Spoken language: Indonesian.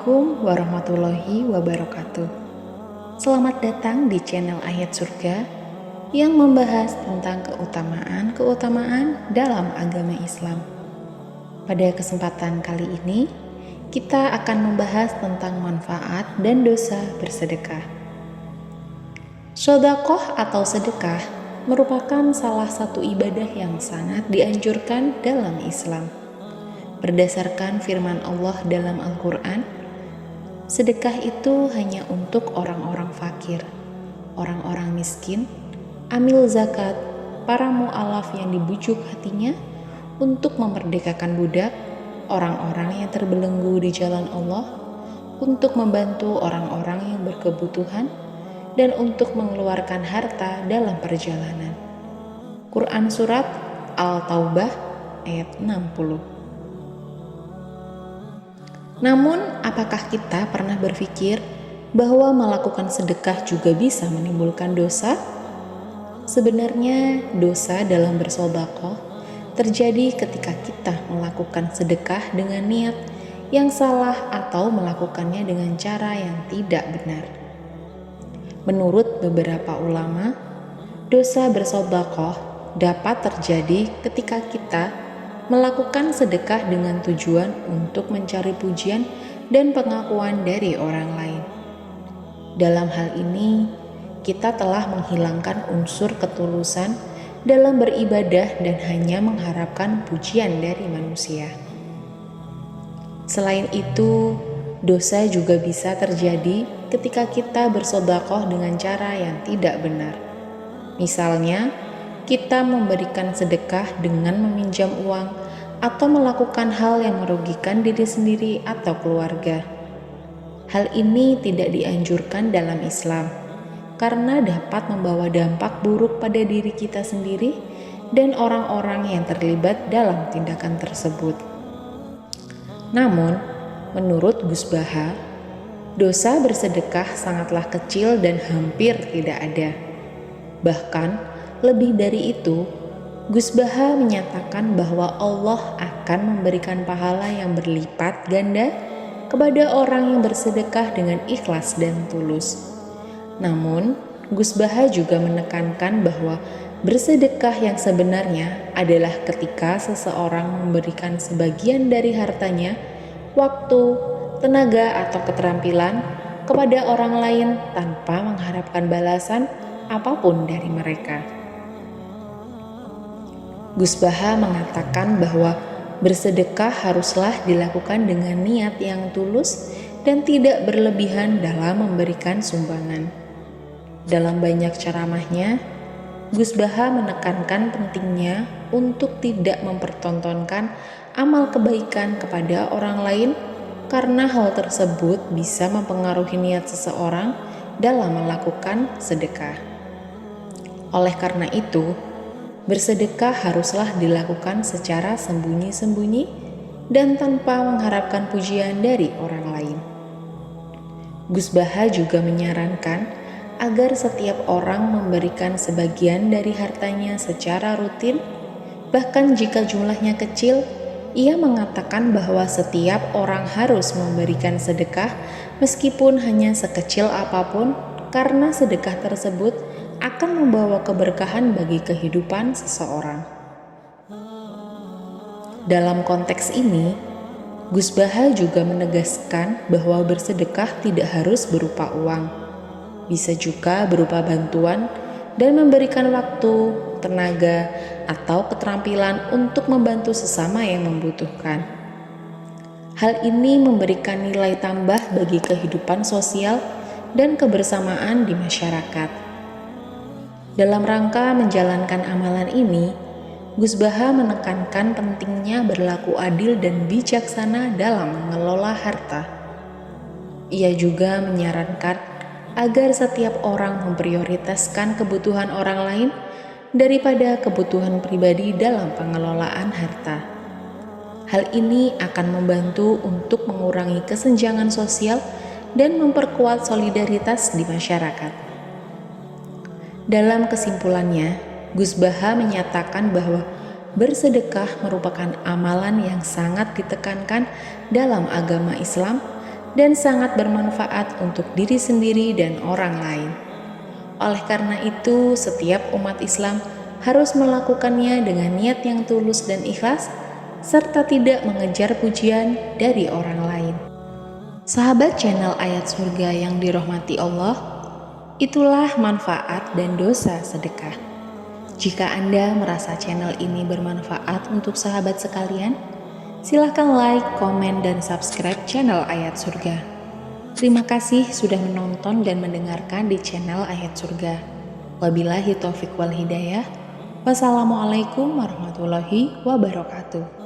Assalamualaikum warahmatullahi wabarakatuh. Selamat datang di channel Ayat Surga yang membahas tentang keutamaan dalam agama Islam. Pada kesempatan kali ini, kita akan membahas tentang manfaat dan dosa bersedekah. Sedekah atau sedekah merupakan salah satu ibadah yang sangat dianjurkan dalam Islam. Berdasarkan firman Allah dalam Al-Quran, sedekah itu hanya untuk orang-orang fakir, orang-orang miskin, amil zakat, para mu'alaf yang dibujuk hatinya untuk memerdekakan budak, orang-orang yang terbelenggu di jalan Allah, untuk membantu orang-orang yang berkebutuhan, dan untuk mengeluarkan harta dalam perjalanan. Quran Surat Al-Taubah ayat 60. Namun, apakah kita pernah berpikir bahwa melakukan sedekah juga bisa menimbulkan dosa? Sebenarnya, dosa dalam bersedekah terjadi ketika kita melakukan sedekah dengan niat yang salah atau melakukannya dengan cara yang tidak benar. Menurut beberapa ulama, dosa bersedekah dapat terjadi ketika kita melakukan sedekah dengan tujuan untuk mencari pujian dan pengakuan dari orang lain. Dalam hal ini, kita telah menghilangkan unsur ketulusan dalam beribadah dan hanya mengharapkan pujian dari manusia. Selain itu, dosa juga bisa terjadi ketika kita bersedekah dengan cara yang tidak benar. Misalnya, kita memberikan sedekah dengan meminjam uang atau melakukan hal yang merugikan diri sendiri atau keluarga. Hal ini tidak dianjurkan dalam Islam karena dapat membawa dampak buruk pada diri kita sendiri dan orang-orang yang terlibat dalam tindakan tersebut. Namun, menurut Gus Baha, dosa bersedekah sangatlah kecil dan hampir tidak ada. Bahkan, lebih dari itu, Gus Baha menyatakan bahwa Allah akan memberikan pahala yang berlipat ganda kepada orang yang bersedekah dengan ikhlas dan tulus. Namun, Gus Baha juga menekankan bahwa bersedekah yang sebenarnya adalah ketika seseorang memberikan sebagian dari hartanya, waktu, tenaga, atau keterampilan kepada orang lain tanpa mengharapkan balasan apapun dari mereka. Gus Baha mengatakan bahwa bersedekah haruslah dilakukan dengan niat yang tulus dan tidak berlebihan dalam memberikan sumbangan. Dalam banyak ceramahnya, Gus Baha menekankan pentingnya untuk tidak mempertontonkan amal kebaikan kepada orang lain karena hal tersebut bisa mempengaruhi niat seseorang dalam melakukan sedekah. Oleh karena itu, bersedekah haruslah dilakukan secara sembunyi-sembunyi dan tanpa mengharapkan pujian dari orang lain. Gus Baha juga menyarankan agar setiap orang memberikan sebagian dari hartanya secara rutin, bahkan jika jumlahnya kecil. Ia mengatakan bahwa setiap orang harus memberikan sedekah meskipun hanya sekecil apapun, karena sedekah tersebut akan membawa keberkahan bagi kehidupan seseorang. Dalam konteks ini, Gus Baha juga menegaskan bahwa bersedekah tidak harus berupa uang, bisa juga berupa bantuan dan memberikan waktu, tenaga, atau keterampilan untuk membantu sesama yang membutuhkan. Hal ini memberikan nilai tambah bagi kehidupan sosial dan kebersamaan di masyarakat. Dalam rangka menjalankan amalan ini, Gus Baha menekankan pentingnya berlaku adil dan bijaksana dalam mengelola harta. Ia juga menyarankan agar setiap orang memprioritaskan kebutuhan orang lain daripada kebutuhan pribadi dalam pengelolaan harta. Hal ini akan membantu untuk mengurangi kesenjangan sosial dan memperkuat solidaritas di masyarakat. Dalam kesimpulannya, Gus Baha menyatakan bahwa bersedekah merupakan amalan yang sangat ditekankan dalam agama Islam dan sangat bermanfaat untuk diri sendiri dan orang lain. Oleh karena itu, setiap umat Islam harus melakukannya dengan niat yang tulus dan ikhlas, serta tidak mengejar pujian dari orang lain. Sahabat channel Ayat Surga yang dirahmati Allah, itulah manfaat dan dosa sedekah. Jika Anda merasa channel ini bermanfaat untuk sahabat sekalian, silahkan like, komen, dan subscribe channel Ayat Surga. Terima kasih sudah menonton dan mendengarkan di channel Ayat Surga. Wabillahi taufiq wal hidayah. Wassalamualaikum warahmatullahi wabarakatuh.